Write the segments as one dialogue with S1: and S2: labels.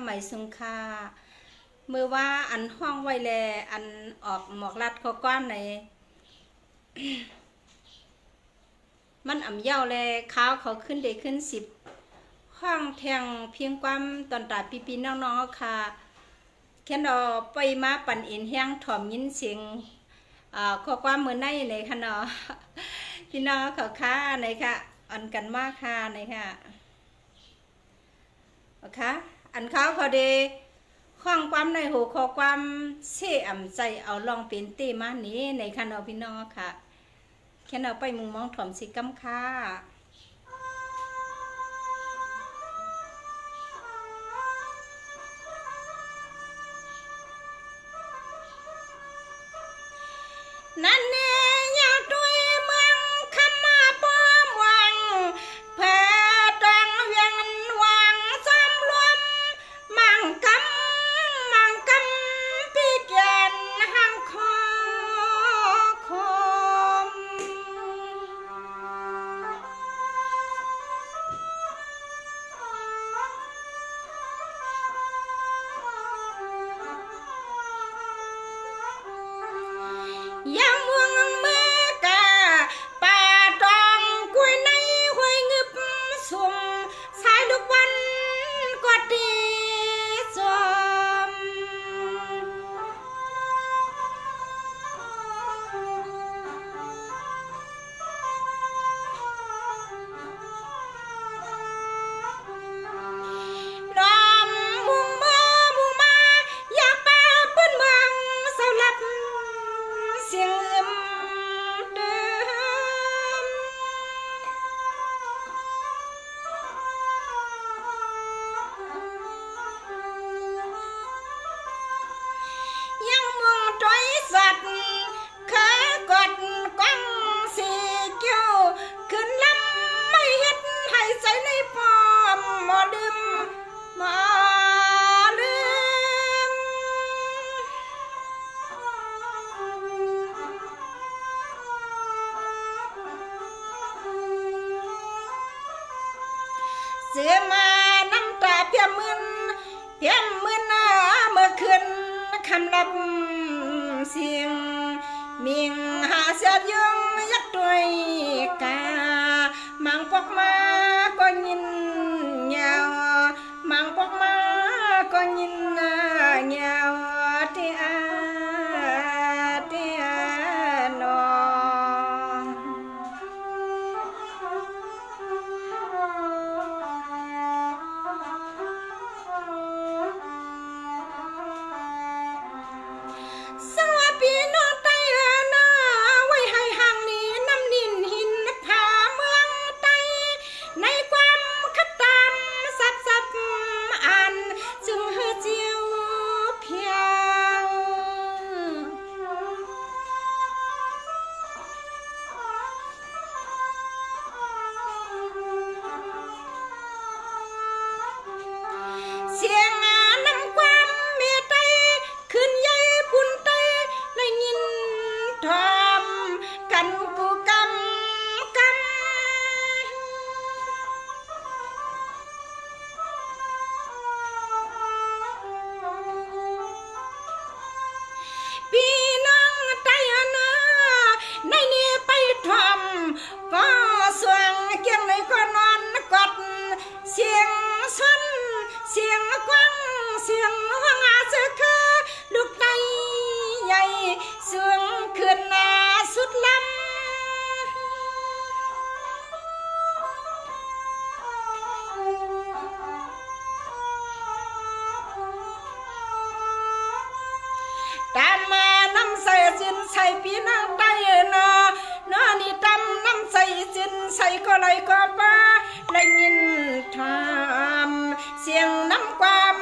S1: หมายสุงคาเมื่อว่าอันห้องไว้แลอันออกหมอกลัดเขาก้อนในมันอ่ำเย้าแลข้าวเขาขึ้นได้ขึ้น10ห้องแทงเพียงความตอนตาปีน้องๆค่ะแค่นอไปมาปั่นเอ็นแห้งถ่อมยินเสียงข้อความมือในในค่ะเนาะพี่น้องเขาค้าในค่ะอันกันมากค่ะในค่ะค่ะอันเขาเดข้องความในหูข้อความเสียอ่ำใจเอาลองเป็นตีมานี้ในค่ะเนาะพี่น้องค่ะแค่นอไปมุงมองถ่อมสิกำค่ะนั่นแน่อยากด้วยเมืองคำมาป้อมวังแผ่ตังเวียงวังซ้ำรวมมังกำปีแกนหังคอคมยังเมืองเมือกาป่าตองกล้วยในห้วยงึบสุ่มสายลูกวันกอดดีสมดอมมุงมูมาอยากป่าปืนเมืองเสาหลับเสียงเดิมยังมุงต้อยสัตว์ขากดก้องสีเกี่ยวขึ้นลำไม่เฮ็ดให้ใจในปอมหมอดื่มหมอลืมเสือมาน้ำตาเพียมมืนเมื่อคืนคำลับเสียงมิงหาเสียดยงยักษ์ด้วยกามังปอกมาก็ยินเงามังปอกมาก็ยินเงาเตียนอสวัสดีน้องไตนาไว้ให้ห่างนี้น้ำนินหินผาเมืองไตในความคับตามสับอันจึงเฮเจียวเพียวเสียงน้ำความเมตไตขึ้นใหญ่พุ่นไตและยินทอมกันกูกำพี่น้องไตนาในนี้ไปทอมก็สวงเกียงในก็นอนกอดเสียงสันเสียงกว้างเสียงห้องอาเสือคือลูกไตใหญ่เสียงขึ้นหน้าสุดลำตามมาน้ำใส่จินใส่พี่น้องไตนอนี่ตำน้ำใส่จินใส่ก็เลยก็ป้าและยินทำเสียงน้ำความ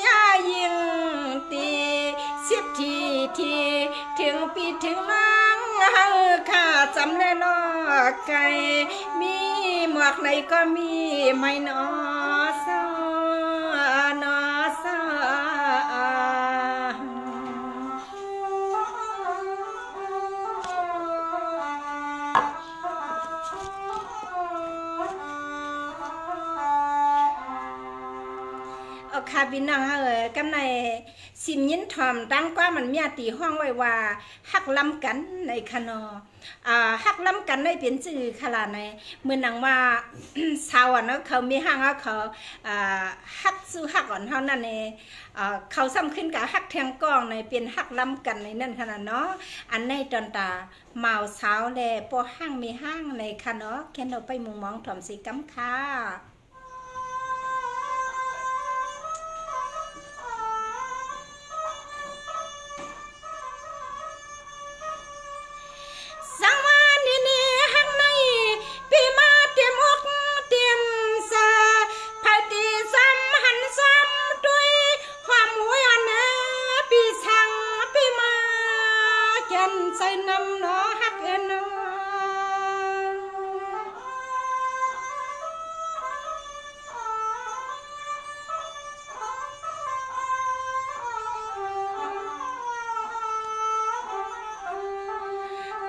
S1: ย่ายิงตี10 ทีถึงปีถึงนางข้าจำแน่นอไก่มีหมวกไหนก็มีไม่นอซานอซาโอเค ค่ะพี่น้องกำในสิมยินถอมตั้งกว่ามันมีตีห้องไว้ว่าฮักล้ำกันในคณะฮักล้ำกันได้เป็นชื่อขนาดไหนเมื่อนังว่า สาวเนาะเขามีห้างเขาฮักสู้ฮักอ่อนเท่านั้นเองเขาซ้ำขึ้นกับฮักแทงกองในเป็นฮักล้ำกันในนั่นขนาดเนาะอันในตอนตาเมาสาวแลปอห้างมีห้างในคณะแค่เราไปมุงมองถอมสีกำค่ะใส่น้ำเนาะฮักเอ็นเนาะ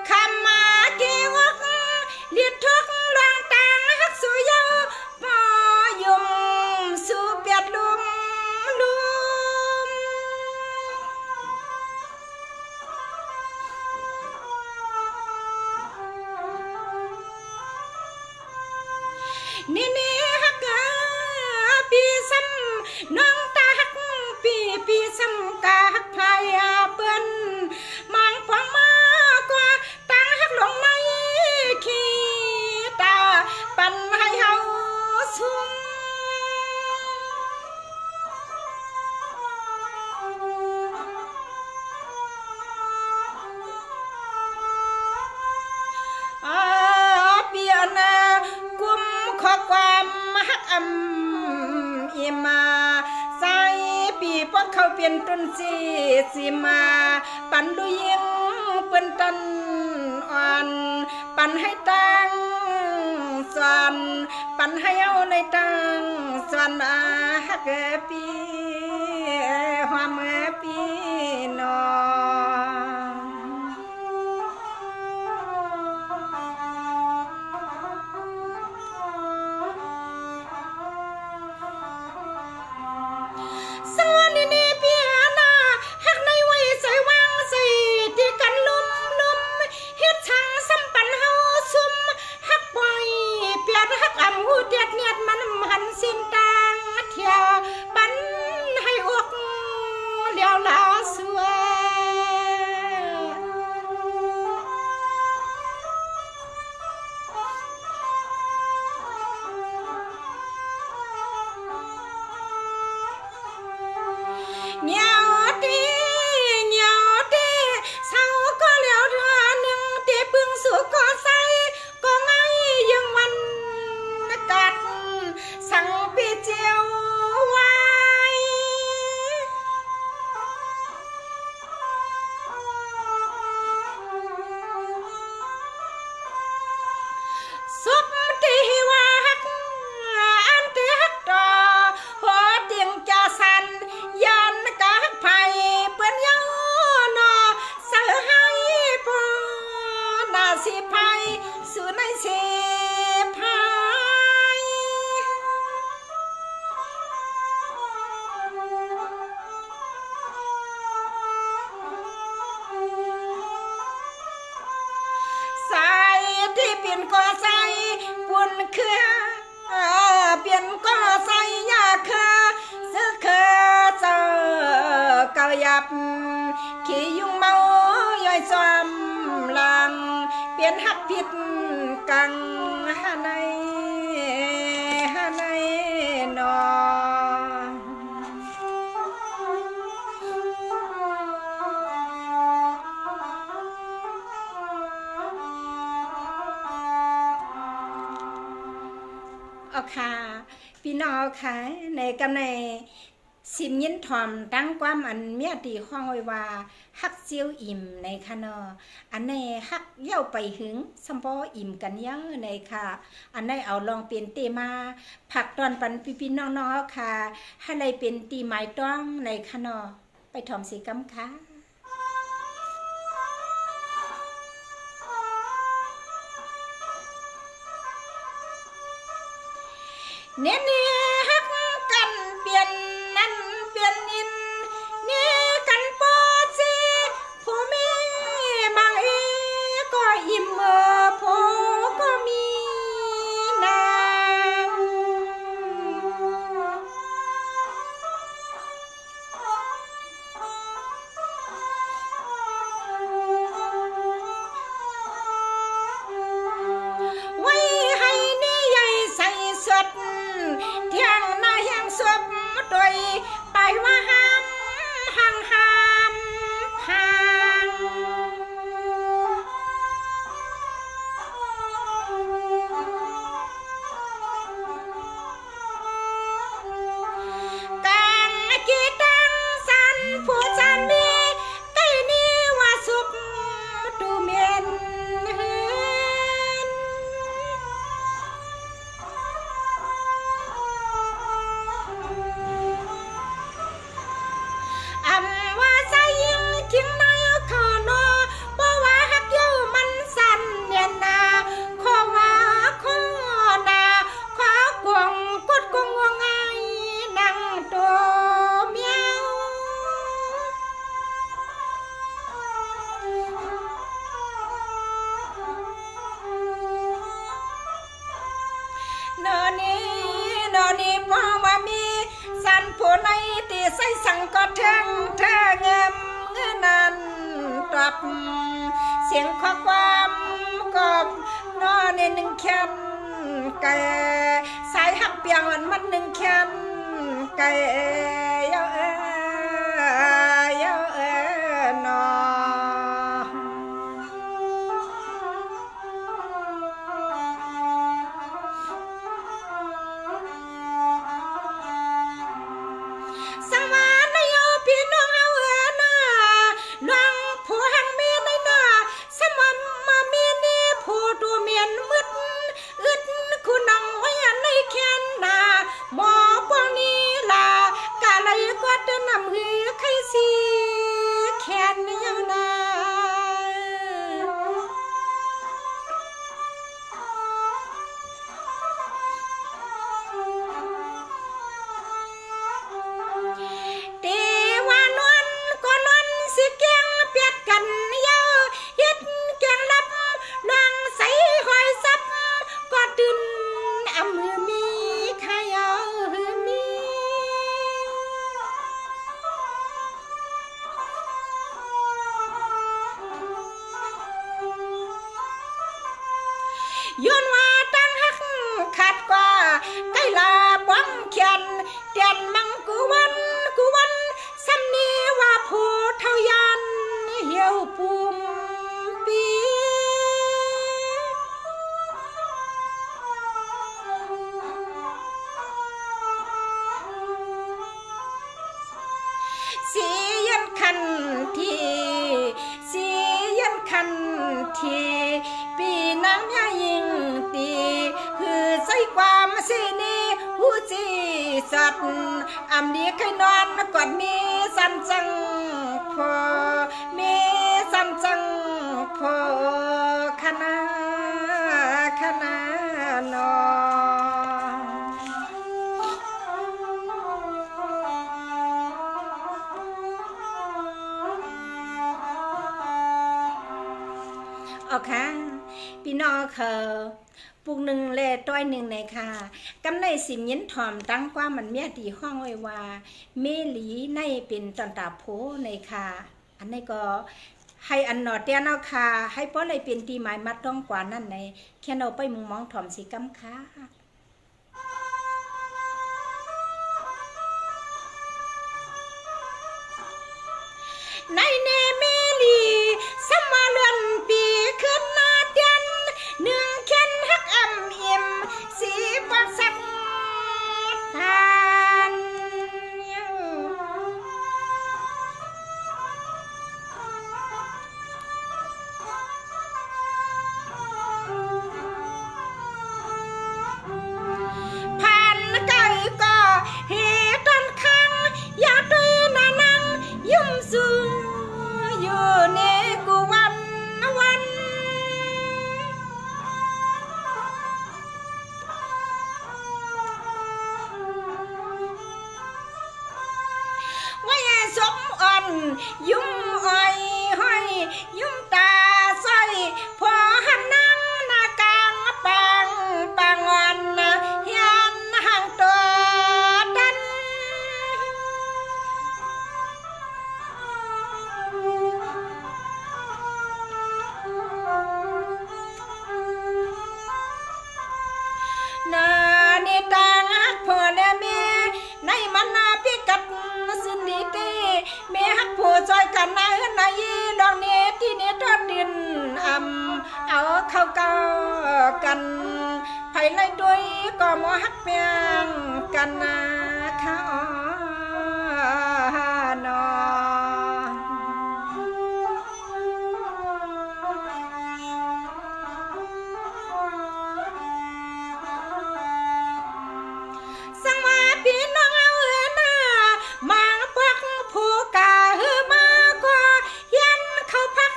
S1: คำมาเกี่ยวกเลียดทุกลางตางฮักสุยาวปอยุ่มสู่เปียดลุมนี่ฮักปีซ้ำน้องตาฮักปีซ้ำกาฮักพายเปิ้นมังปองมากว่าตาฮักหลงในขี้ตาปันให้เฮาซุ่มเปียนากุมขอความฮักอิมาใส่ปีพวกเขาเปลี่ยนต้นสีมาปันดูยิงเปิ้นตันอ่อนปันให้ตังสวนปันให้เอาในตังสวนฮักปีหอมปีนอเดียดเนียดมันหันสิ้นตางเที่ยวปันให้อกเลี้ยวลาสวยเงียวตีเศร้าก็เลี้ยวเรือหนึ่งตีปึงสู่ก็ใส่ก็ไงยังวันกัดสั่งปีเจียวไว้สุบตีว่าฮักอันตีฮักต่อหัวเตียงจ่าสันยันกะฮักไผ่เปื้อนยอนอเสือให้ปอนาสิไผ่สู่ในสิไผ่ที่เปลี่ยนก็ใส่ปุ่นคือเปลี่ยนก็ใส่ยาคือซื้อคือเจอเกายับขี้ยุงเมาย่อยจอมลังเปลี่ยนหักผิดกังหาในนอค่ะพี่น้องค่ะในกำในสิมยินถอมตั้งความอันเมียตีห้องไว้ว่าฮักเจียวอิ่มในค่ะเนาะอันในฮักเย่าไปหึงสัมปออิ่มกันเยอะในค่ะอันในเอาลองเป็นเตมาผักตอนปันพี่น้องๆค่ะให้ในเป็นตีไม้ต้องในค่ะเนาะไปถอมสีกำค่ะ เนียฮักกันเปลี่ยนนั้น อิ่มโพก็มีน้ำไว้ให้นี่ใหญ่ใส่สดเที่ยงหน้าแห้งสบโดยไปว่าห้ามห่างห่างห่างกางกีตังสันผู้จันมีใกล้นี้ว่าสุบดูเมียนอำว่าใจยิ่งทิ้งในขอนอเพราะว่าฮักอยู่มันสั่นเนียนนาขอว่าขอนาขอกวงกดกวงงไงนั่งตัวเมียวนอนนี่เพราะว่ามีสันผู้ในตีใส่สังก็เทิงเงมเงินนั้นตรับเสียงข้อความก็นอนในหนึ่งแคนไก่สายหักเปียงมันหนึ่งแคนไก่เยานอสังวาในโยพี่น้องเอานาน้องผู้หังมีในนาสมมามีนี่ผู้ดูเมียนมืดอึดคุณน้องไว้ในแค้นนาหมอพวกนี้ล่ะกะเลยก็เดินนำหือใครสิแค้นเยานาเตวานวนก็นอนสิแกงเปียดกันเยาเฮ็ดแกงลับลางใส่หอยซับก็ตื่นอำมือมีใครเอามีย้อนว่าตั้งหักขาดกว่าใกล้ลาป้อมเขียนเตียนมังกูวันสำนีว่าผู้เท่ายันเหี่ยวปุ่มปีสียันคันทีปีน้ำยายิงตีคือใส่ความสีนี้หูจีสัตว์อำนี้เคยนอนกอดมีสันจังพอมีสันจังพอคณะนอโอเคพี่น้องค่ะปุกหนึ่งเลต้อยหนึ่งในค่ะกำในสินยินถ่อมตั้งกว่ามันเมียดีห้องไว้ว่าเมลีในเป็นตอนตาโพในค่ะอันนี้ก็ให้อันหนอเตียนเอาค่ะให้ป้อเลยเป็นตีหมายมัดต้องกว่านั่นในแค่เราไปมุงมองถ่อมสีกำค่ะในเนเมลีสมาเลือนปีขึ้นมาเตียนหนึ่งแค้นฮักอ่ำอิ่มสีปักสักผ่านผ่านไก่ก็เฮตันคังอย่าด้วยนานังยุ่มสูอยู่ในกูวันสมอ่อนยุ่มอ้อยห้อยยุ่มตาใส่พอ กันนะในดอกนี้ที่นี้ทอดดินเอาเข้าเก่ากันไผเลยด้วยก็มอฮักเปียงกันนะข้านอสังมาพี่น้องเอาหน้ามาปักผู้กาหือมากว่ายันเข้าพัก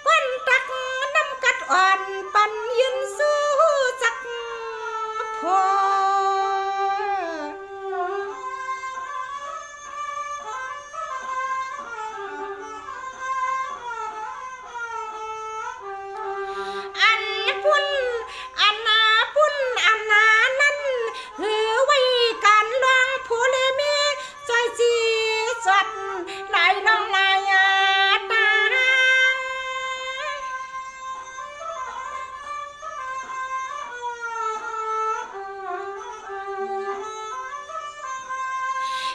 S1: วันตักน้ำกัดอ่อนปันยืนสู้จักพออันพุ่นอันนาพุ่นอันนานั้นหือไว้การลองผู้เลมีจอยจีจัดหลายลองลายตา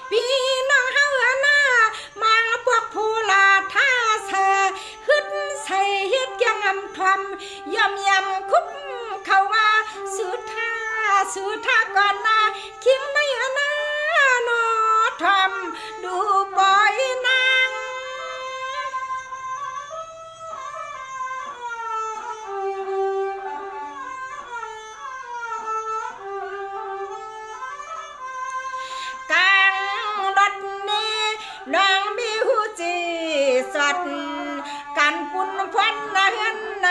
S1: พี่น้องเฮาหน้ามาพวกผู้ลาท่าเธอขึ้นใส่เฮ็ดยังอำทำยำคุบเข้ามาสุดท่าก่อนนะคิงในหน้านอทำดูปล่อยนางกลางรถนี้น้องมีหูจีสัดกันปุ่นพวันนะเห็นใน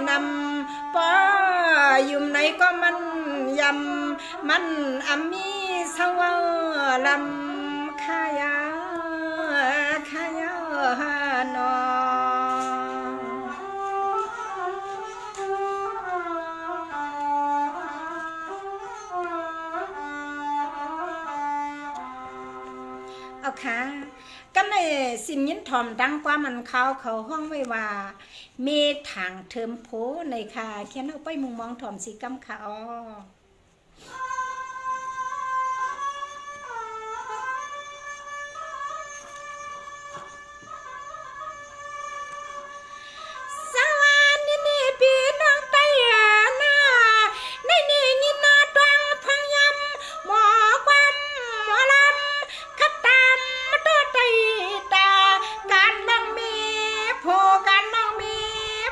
S1: นำป้าอยู่ไหนก็มันยำมันมีสวะลำขายานอเอาค่ะกำในสินยินถ่อมดังกว่ามันเขาห้องไว้ว่ามีทางเทิมโพในค่ะแค่เอาไปมุงมองถ่อมสีกำค่ะอ๋อสวัสดีนี่พี่น้องไต้หน้าในนี่ยินนาตวงพังยำหมอความหมอลำขับตามตัวไตตาการน้องมีโพการน้องมี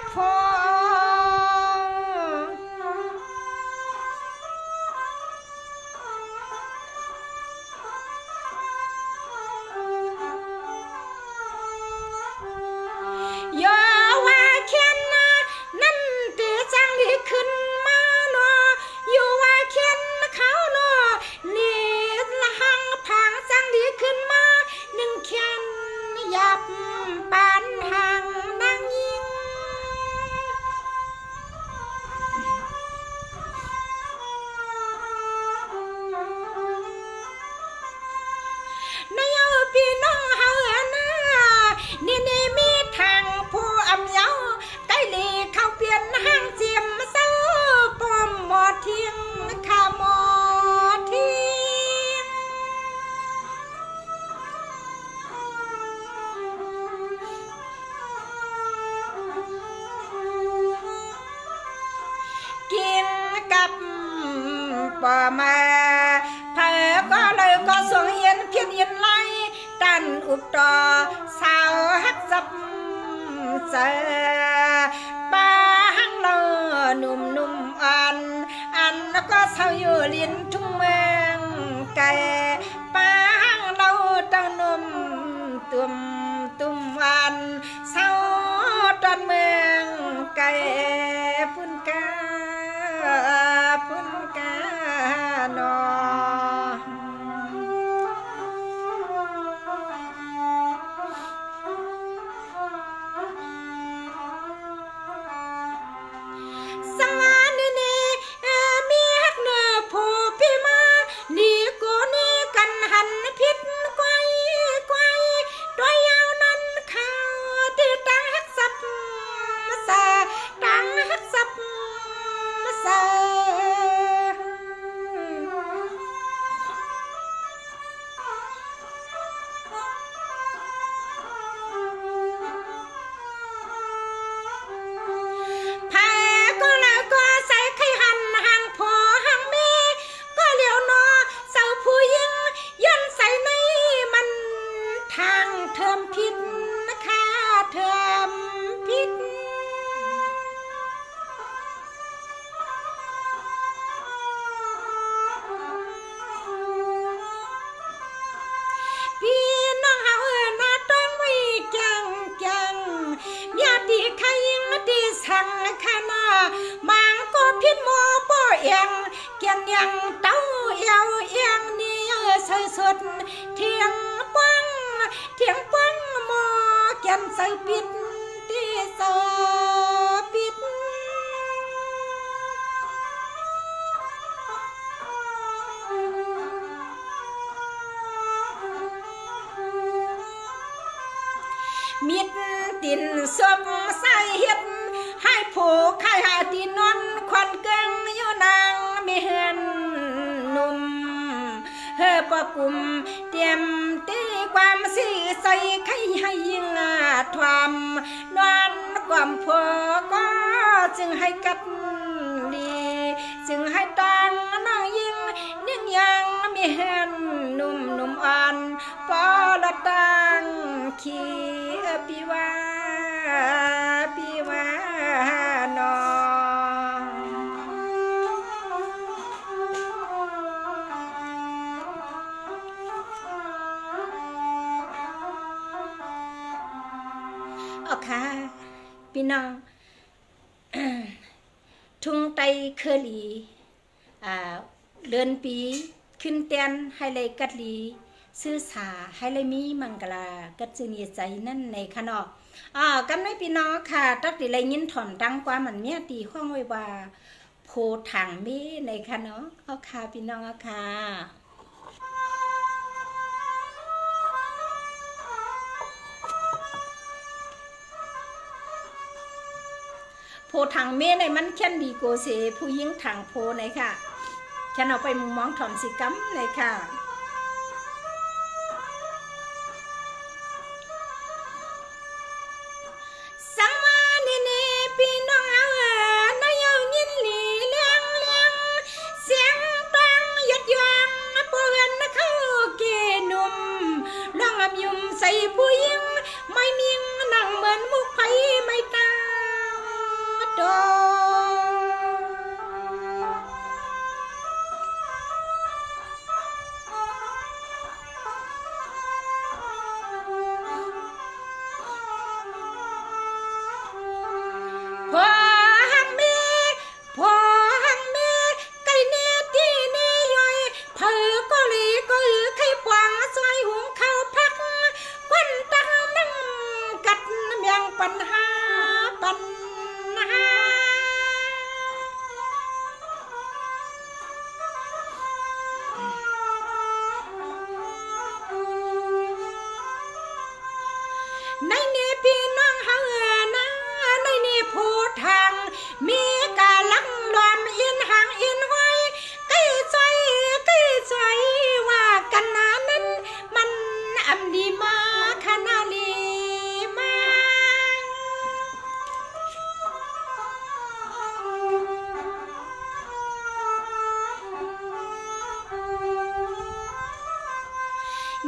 S1: โพโยว่าเขียนนั่นตีจังดีขึ้นมาเนาะอยู่ว่าเขียนเขาเนาะนี่ละหังพังจังดีขึ้นมาหนึ่งเขียนยับปานหางนางยิงในเอาพี่น้องเฮาหน้านี่มีทางผู้อำเยาใกล้ลีเข้าเปลี่ยนห้างเจียมเศร้าปอมหมอเทียงข้าหมอเทียงกินกับปอมาเผอก็เลยก็ส่งเย็นเพียนเย็นไล่ตันอุบต่อสาวฮักจับเจอป้าหังเราหนุ่มอันแล้วก็เศร้าอยู่ลิ้นทุ่งเมืองไก่ป้าหังเราตั้งหนุ่มตุ่มวันเศร้าตอนเมืองไก่พุ่นกานอสังวานนี่มีฮักเนื้อผู้พิ ยังเต้าเอวเอียงนี่ใส่สดเทียงปังหมอแก้มใส่ปิดที่สอปิดมิดตินศพใส่เฮ็ดให้ผู้ขายหาตีนอนควันเกิงอยู่นางมีเฮือนหนุ่มเฮอปะกุมเตรียมตีความสีใส่ไข่ให้ยิงทวามนอนความพอก็จึงให้กัดดีจึงให้ตังน้องยิงนิ่งยังมีเฮือนหนุ่มอ่อนปอละตังขี้ปีวานอเอาค่ะพี่น้อง ทุ่งไตเคอลีเดินปีขึ้นเตียนให้เลยกัดลีซื่อสาให้เลยมีมังกลากัดจึงใจนั่นในขนอกกำในพี่น้องค่ะตักติเลยยินถ่อมดังกว่ามันเมียตีข้องไว้ว่าโพถังมีในขนอกเอาค่ะพี่น้องเอาค่ะโพถังเมในมันแค่นดีโกเสผู้ยิ่งถังโพในค่ะแค่เอาไปมุมมองถ่อมสิกัมในค่ะใส่ผู้หญิงไม่มีนั่งเหมือนมุกไผ่ไม่ตาดอพอหังมีไก่เนื้อตีเนื้อย่อยเผอก็หลีก็ไข่ปวางซอยหุงข้าวพักควันตังนั่งกัดเมียงปัญหาในนี้พี่น้องเฮานะในนี้ผู้ทางมีกาลังลอมอินหางอินห้อยใกล้ใจว่ากันนั้นมันอำดีมาขนาลีมา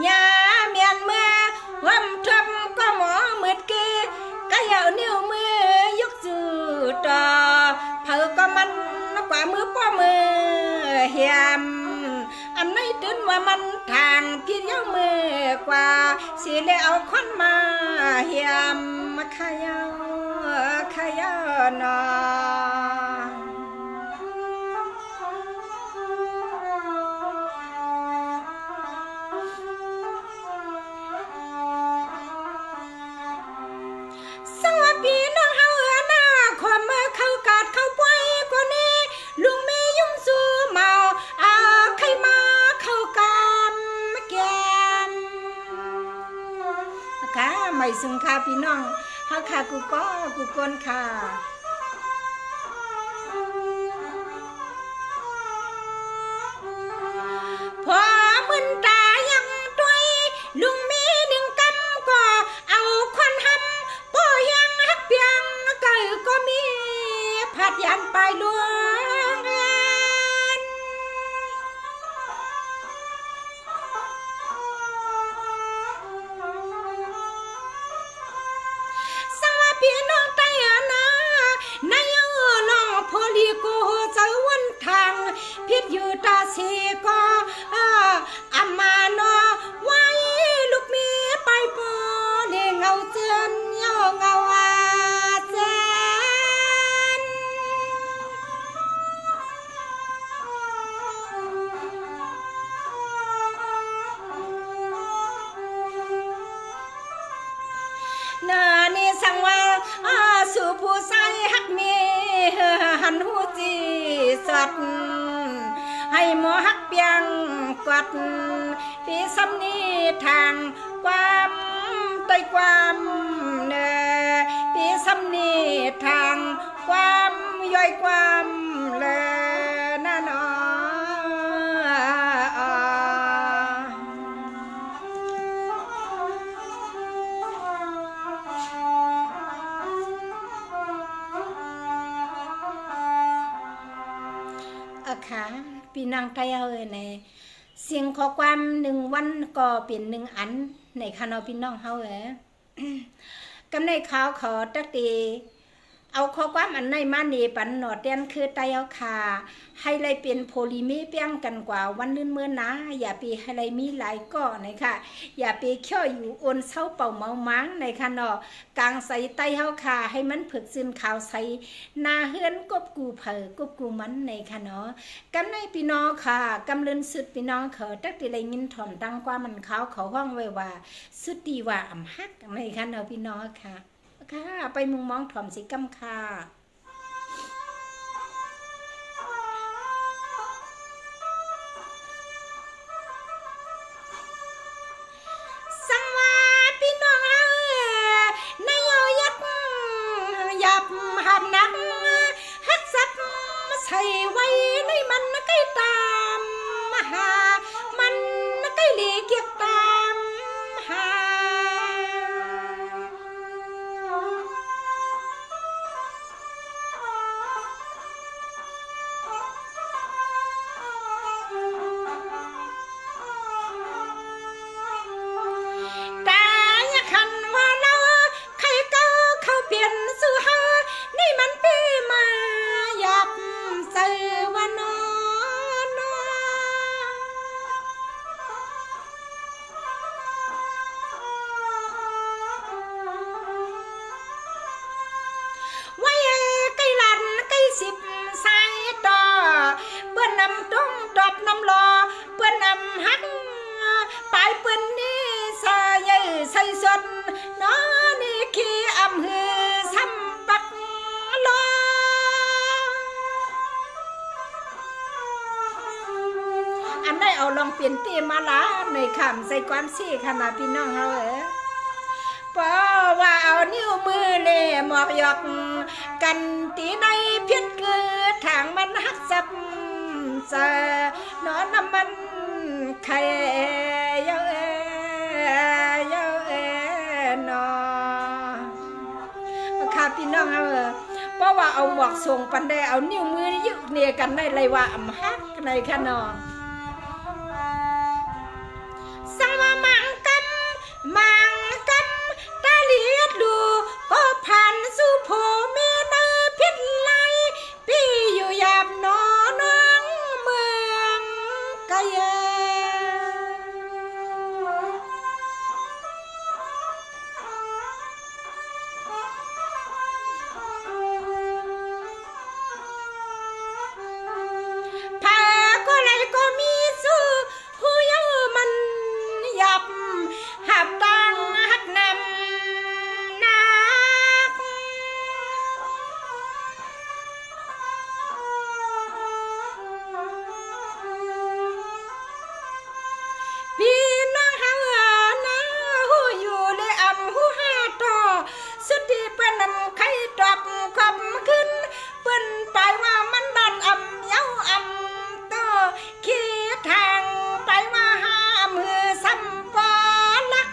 S1: ญาเมียนเมื่อว่ำทับก็หมอมืดเกก็เหยานิ้วมือยกจูต่อเผอก็มันกว่ามือป้อมือเหียมอันไหนตื่นว่ามันทางพี่เย้ามือกว่าสิเลยเอาค้อนมาเหียมขยานอพี่น้องเฮาหน้าความเมื่อเข้ากาดเข้าป่วยกว่านี้ลุงมียุ่งสู้เมาใครมาเข้ากามแกมค่ะไม่ซึ่งค่ะพี่น้องเฮาค่ะกูกนค่ะพอมึนตายังต้วยลุงมีหนึ่งกำก็เอาควันหำป้อยังฮักเปียงก็มีผัดยันไปลวงสวัสดีน้องไตนะนายน้องพอลีกูเจ้าวันทางพิษอยู่ตาสีก็อามาโนไว้ลูกมีไปปอเลี้ยงเอาเจือนเงาเจน สดให้หมอฮักเปียงกวดปีซ้ำนี้ทางความใต้ความเนปีซ้ำนี้ทางความย่อยความเลยน่านอค่ะพี่นางไทยเอ้ยในเสียงขอความ1 วันก็เป็น1 อันในคณะพี่น้องเฮากำในข่าวขอตักตีเอาข้อความอันในมานี่ปันหนอดเตียนคือไตเอาค่ะให้ไรเป็นโพลิมีเปียงกันกว่าวันลื่นเมื่อนะอย่าไปให้ไรมีหลายก่อนะคะอย่าไปเขี่ยวอยู่โอนเศร้าเป่าเมามังในค่ะเนาะกลางใส่ไตเฮาค่ะให้มันผึกซึมขาวใสนาเฮือนกบกูเผอกบกูมันในค่ะเนาะกำในพี่น้องค่ะกำเลินสุดพี่น้องเขาตักตีไรยินถ่อมดังกว่ามันเขาห้องไว้ว่าสุดดีว่าอ่ำฮักในค่ะเนาะพี่น้องค่ะค่ะไปมุงมองถ่อมสิกำค่ะสังว่าพี่น้องเฮาในเยายัดยับหับนักฮักซับใส่ไว้ในมันใกล้ตามหามันใกล้หลีเกียกตามหาเอาลองเปลี่ยนตีมาละในคำใส่ความซี่ขนาดพี่น้องเฮาเพราะว่าเอานิ้วมือเล่หมอกหยอกกันตีในเพี้ยนเกิดทางมันหักซับจะนอนน้ำมันไข่เยานอค่ะพี่น้องเฮาเพราะว่าเอาหมอกส่งปันได้เอานิ้วมือยึกเนี่ยกันได้เลยว่าอ่ำฮักในขนอมังกำตาเลียดลูก็ผ่านสู่โผเมนาพิษไลพี่อยู่หยาบนอน้องเมืองกะเยพาก็เลยก็มีสู้ผู้เยามันหยับหับตังหักนำนักพี่น้องเฮานะหูอยู่เลยอ่ำหูหาต่อสุดที่เปิ้นนำไข่ตอบคำขึ้นเปิ้นไปว่ามันดันอ่ำเย้าอ่ำต่อคิดทางไปว่าหามือซ้ำปอลัก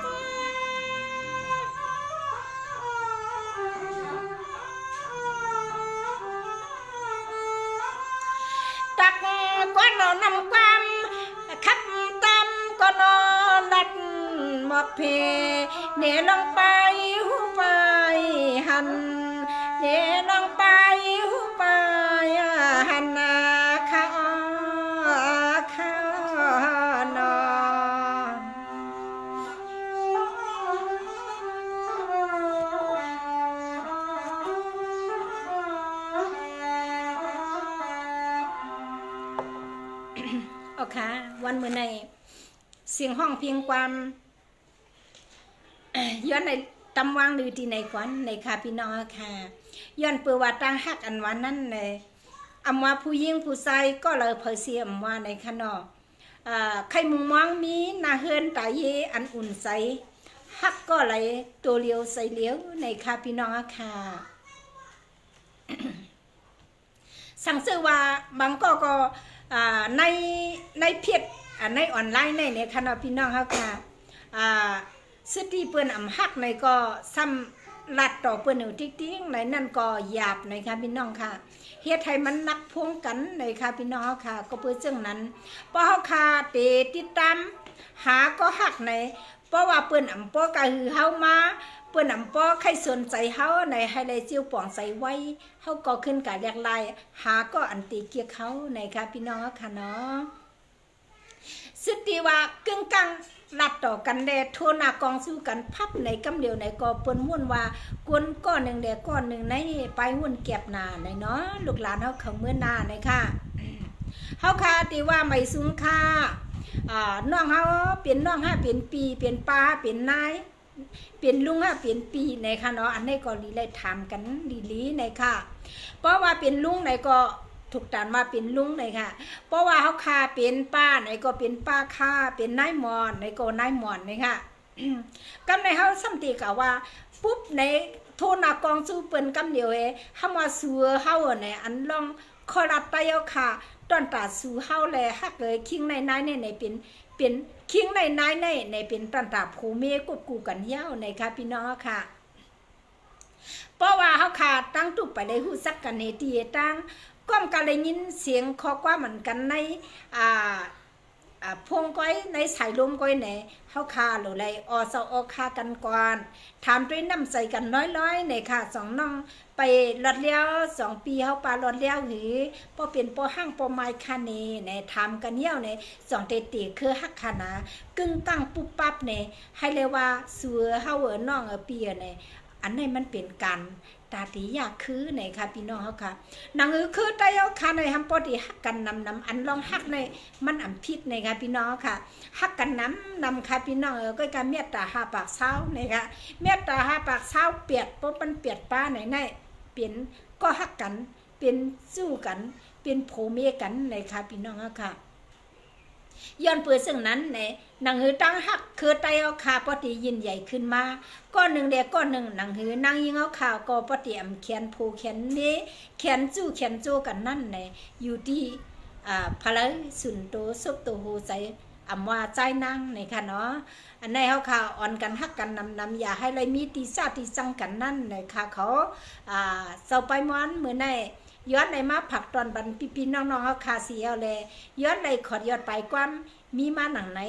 S1: ตักก็นอนนำความขับตามก็นอนดัดหมอกเพเนลองไปหูไปหันเนลองไปหูไปหันนาข้านอนโอเควันมื้อในเสียงห้องเพียงความย้อนในตำวางหรือที่ในก่อนในค่ะพี่น้องค่ะย้อนเปื่อว่าตั้งฮักอันวันนั้นเลย อำว่าผู้หญิงผู้ชายก็เลยเพอเสียอำว่าในขนอใครมุงมองมีนาเฮือนตาเยอันอุ่นใสฮักก็เลยตัวเลี้ยวใส่เลี้ยวในค่ะพี่น้องค่ะสั่งซื้อว่าบางก็ในเพจในออนไลน์ในเนี่ยค่ะพี่น้องค่ะซื้อที่เปิ้นอำฮักในก็ซ้ำลัดต่อเปิ้นอยู่ติ๊งๆในนั่นก็หยาบในค่ะพี่น้องค่ะเฮ็ดให้มันนักพวงกันในค่ะพี่น้องค่ะก็เพื่อซึ่งนั้นเพราะเฮาค่ะเตติดตามหาก็ฮักในเพราะว่าเปิ้นอำป้อก็คือเฮามาเปิ้นอำป้อใครสนใจเฮาในให้ได้จิ้วป่องใส่ไว้เฮาก็ขึ้นกะเรียกลายหาก็อันตีเกียกเขาในค่ะพี่น้องค่ะเนาะสุดที่ว่ากึ่งกลางลัดต่อกันแดโทนากองสู้กันพับในกำเดียวในก็เปิ้นม่วนว่ากวนก้อนหนึ่งแดก้อนหนึ่งในไปหุ่นเก็บนาในเนาะลูกหลานเฮาเขาเมื่อนาในค่ะเฮาค่ะที่ว่าไม่สูงค่าน้องเฮาเป็นน้อง5เป็นปีเป็นป้าเป็นนายเป็นลุง5เป็นปีในค่ะเนาะอันนี้ก็ลีเลยถามกันลีในค่ะเพราะว่าเป็นลุงในก็ถูกตานมาเป็นลุงเลยค่ะเพราะว่าเขาคาเป็นป้าไหนก็เป็นป้าคาเป็นนายมอนไหนก็นายมอนเลยค่ะกำในเขาสัมติกะว่าปุ๊บในโทนากองสู้เปิ้นกำเดียวเฮามาสู้เฮาในอันลองคอรัดไตเอาค่ะตอนตาสู้เฮาแลฮักเลยคิงในในเป็นคิงในในเป็นตอนตาภูเมกบกูกันยาวในค่ะพี่น้องค่ะเพราะว่าเฮาค่ะตั้งตุบไปได้ฮู้ซักกันในที่ตั้งก้อมกันเลยยินเสียงคอกว่าเหมือนกันในพงก้อยในสายลมก้อยไหนเขาคาหรือไรอคากันก่อนถามด้วยน้ำใส่กันน้อยในค่ะสองน้องไปรถเลี้ยว2 ปีเขาปลารถเลี้ยวหือพอเป็นปอห้างปอไม้คาเนในถามกันเยี่ยวใน2 เตคือฮักขนากึ่งกังปุ๊บปั๊บในให้เลยว่าสัวเฮาน้องเปียในอันนี้มันเป็นกันตาตีอยากคือไหนค่ะพี่น้องเขาค่ะนางคือไตเอาค่ะในฮัมปอดีฮักกันนำอันลองฮักในมันอันพิษในค่ะพี่น้องค่ะฮักกันนำค่ะพี่น้องก็การเมตตาหาปากเศร้าในค่ะเมตตาหาปากเศร้าเปียดปุ๊บมันเปียดป้าไหนเปลี่ยนก็ฮักกันเป็นสู้กันเป็นโผเมกันในค่ะพี่น้องค่ะย้อนเปิดซึ่งนั้นในหนังหือตั้งหักคือไตเอาขาปฏิยินใหญ่ขึ้นมาก้อนหนึ่งเด็กก้อนหนึ่งหนังหือนางยิงเอาข่าวก็ปฏิอำเขียนผูเขียนนี้เขียนจู้กันนั่นในอยู่ที่พระสุนโตสุบโตโหใจอำว่าใจนางในค่ะเนาะอันในเขาข่าวอ่อนกันหักกันนำอย่าให้เลยมีตีซาตีจังกันนั่นในค่ะเขาเสาไปม้อนเหมือนในย้อนในมาผักตอนบันปีน้องๆเขาคาเสียเลยย้อนในขอดยอดไปความมีมาหนังไหน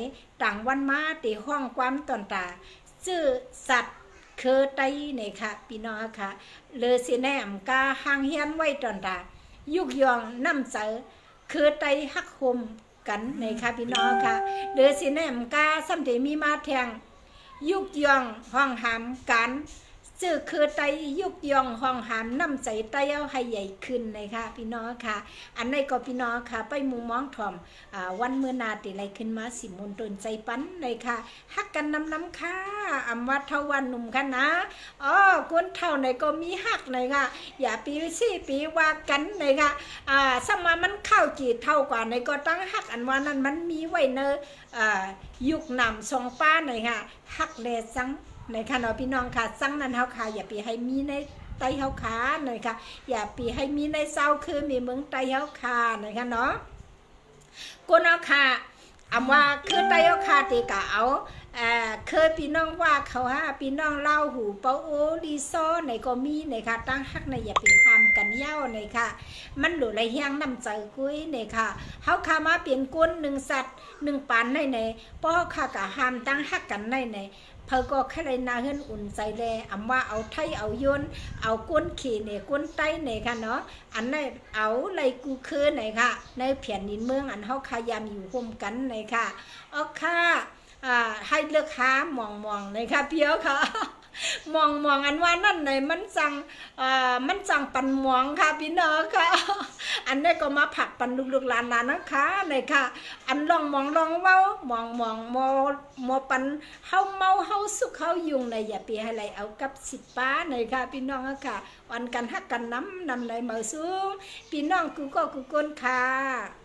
S1: ต่างวันมาตีห้องความตอนตาชื่อสัตว์เคอไตในค่ะพี่น้องค่ะเลอสิแนมกาหางเฮียนไว้ตอนตายุกยองน้ำเสอเคอไตฮักคมกันในค่ะพี่น้องค่ะเลอสิแนมกาสัมเดมีมาแทงยุกยองห้องหามกันชื่อคือไตยุกยองห้องหามน้ำใจไตเอาให้ใหญ่ขึ้นเลยค่ะพี่น้องค่ะอันในก็พี่น้องค่ะไปมุงมองถ่อมวันเมื่อนาติไรขึ้นมาสิมนตนใจปั้นเลยค่ะฮักกันน้ำค่ะอำวัดเท่าวันหนุ่มกันนะคนเท่าไหนก็มีฮักเลยค่ะอย่าปีว่ากันเลยค่ะสมัยมันเข้าจีเท่ากว่าในก็ตั้งฮักอันว่านั้นมันมีไว้เนยุกนำทรงป้าเลยค่ะฮักเลซังในค่ะเนาะพี่น้องค่ะสั่งนั้นเฮาค่ะอย่าไปให้มีในไตเฮาค่ะหน่อยค่ะอย่าไปให้มีในเศร้าคือมีเมืองไตเฮาค่ะหน่อยค่ะเนาะกูเนาะค่ะอำว่าคือไตเฮาค่ะติกะเอาเคยพี่น้องว่าเขาฮะพี่น้องเล่าหูเปาโอลีโซในก็มีในค่ะตั้งฮักในอย่าไปห้ามกันเย้าในค่ะมันหลุดไหลเฮียงน้ำใจกุ้ยในค่ะเฮาค่ะมาเปลี่ยนก้น1 สัตว์1 ปานในเพราะเฮาค่ะกะห้ามตั้งฮักกันในเพอก็แค่เลยนาเฮิรนอุ่นใจแลอำว่าเอาไทยเอายนเอาก้นขี่เนี่ยก้นไตเนี่ยค่ะเนาะอันในเอาไรกูคือเนี่ยค่ะในแผ่นดินเมืองอันเฮาขยามอยู่ร่วมกันเนี่ยค่ะค่ะให้เลือกหามองเลยค่ะเพียวค่ะ มองอันว่านั่นไหนมันสั่งปันหมองค่ะพี่น้องค่ะอันนี้ก็มาผักปันลูกหลานนะคะเลยค่ะอันลองมองลองเว้ามองมอปันเฮาเมาเฮาสุขเฮายุงในอย่าไปให้ไรเอากับสิป้าในค่ะพี่น้องค่ะวันกันฮักกันน้ำไหลเมาสูงพี่น้องกูก็กูก้นค่ะ